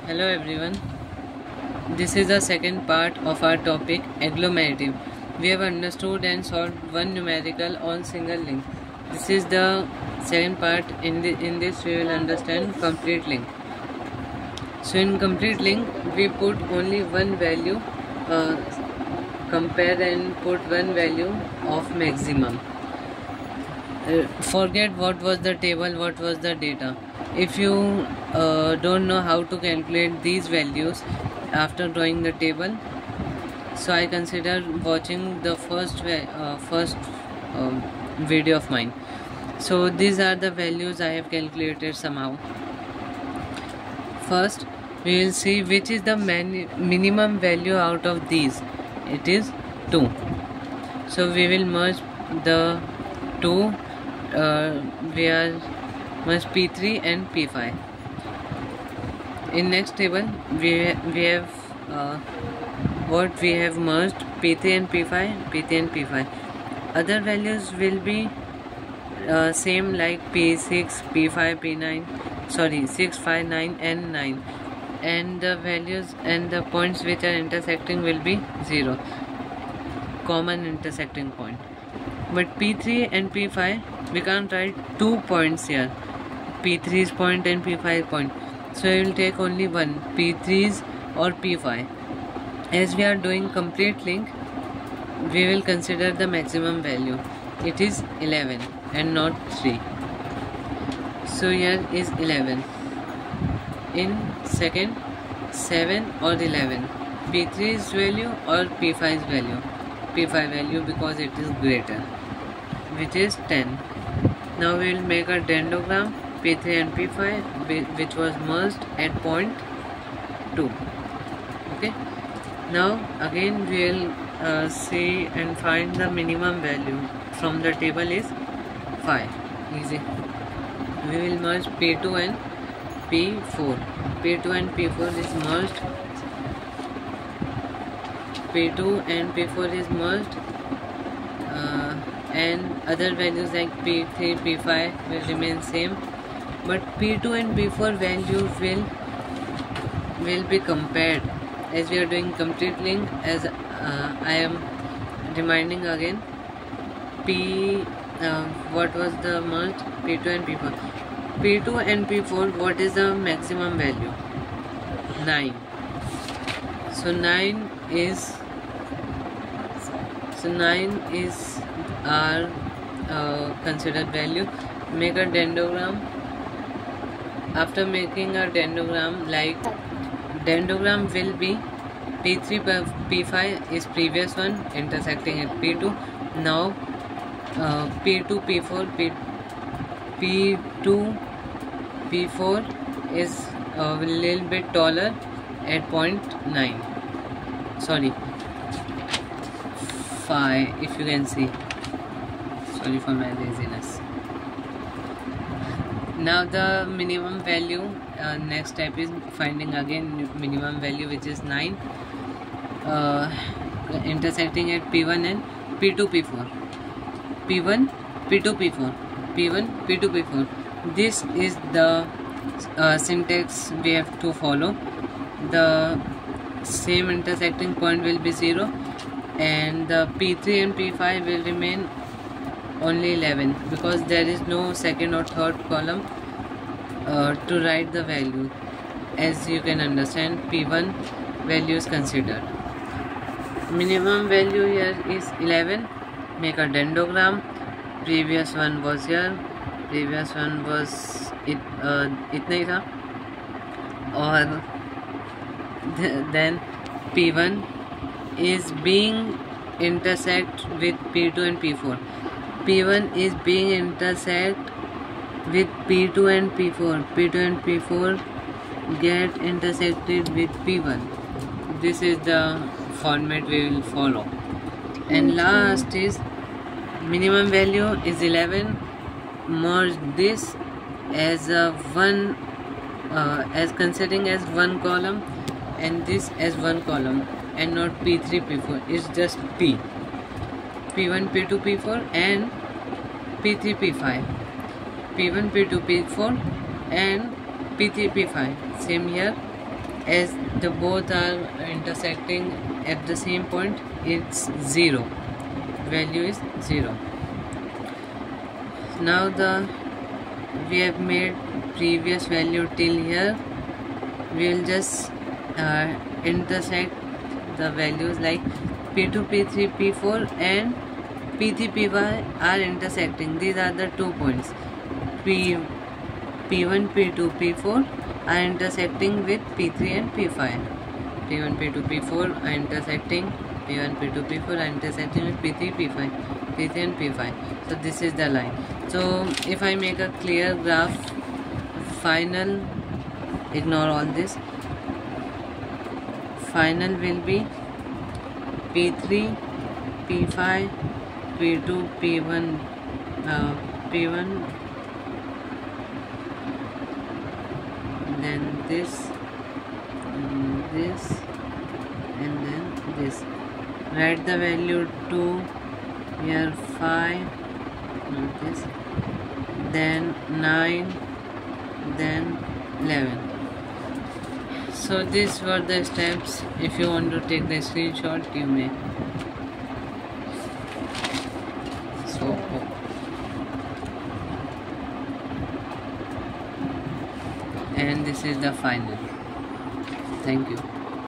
Hello everyone. This is the second part of our topic agglomerative. We have understood and solved one numerical on single link. This is the second part. In this we will understand complete link. So in complete link we put only one value, compare and put one value of maximum. Forget what was the table, what was the data. If you don't know how to calculate these values after drawing the table, so I consider watching the first video of mine. So these are the values I have calculated somehow. First we will see which is the minimum value out of these. It is 2. So we will merge the 2 where merge P3 and P5. In next table we have what we have merged P3 and P5. Other values will be same like P6, P5, P9, 6, 5, 9 and 9, and the values and the points which are intersecting will be 0, common intersecting point. But P3 and P5 we can't write 2 points here, P3's point and P5 point, so we will take only one, P3's or P5. As we are doing complete link, we will consider the maximum value. It is 11 and not 3. So here is 11. In second, 7 or 11, P3's value or P5's value? P5 value, because it is greater, which is 10. Now we will make a dendrogram P3 and P5 which was merged at point 2. Okay. Now again we will see and find the minimum value from the table is 5. Easy. We will merge P2 and P4. P2 and P4 is merged. P2 and P4 is merged, and other values like P3, P5 will remain same, but P2 and P4 values will be compared. As we are doing complete link, as I am reminding again, what was the merge? P2 and P4. P2 and P4, what is the maximum value? 9. So 9 is our considered value. Make a dendrogram. After making a dendrogram, like dendrogram will be P3 P5 is previous one intersecting at P2. Now P2 P4 P2 P4 is a little bit taller at point 9. 5, if you can see. Sorry for my laziness. Now the minimum value, next step is finding again minimum value, which is 9, intersecting at P1 and P2 P4. P1 P2 P4, P1 P2 P4. This is the syntax we have to follow. The same intersecting point will be 0, and the P3 and P5 will remain only 11, because there is no second or third column to write the value. As you can understand, P1 value is considered. Minimum value here is 11. Make a dendrogram. Previous one was here, previous one was इतना ही था, और then P1 is being intersect with P2 and P4. P1 is being intersect with P2 and P4. P2 and P4 get intersected with P1. This is the format we will follow. And last is minimum value is 11. Merge this as a one, as considering as one column, and this as one column, and not P3 P4. It's just P. P1 P2 P4 and P3 P5. P1 P2 P4 and P3 P5. Same here. as the both are intersecting at the same point, it's 0, value is 0. Now we have made previous value till here. We will just intersect the values like P2, P3, P4 and P3, P5 are intersecting. These are the 2 points. P1, P2, P4 are intersecting with P3 and P5. P1, P2, P4 are intersecting. P1, P2, P4 are intersecting with P3, P5, P3 and P5. So this is the line. So if I make a clear graph, final, ignore all this. Final will be P3, P5, P2, P1, P1, then this, and then this. Write the value 2, here 5, this, then 9, then 11. So these were the steps. If you want to take the screenshot, you may. So and this is the final. Thank you.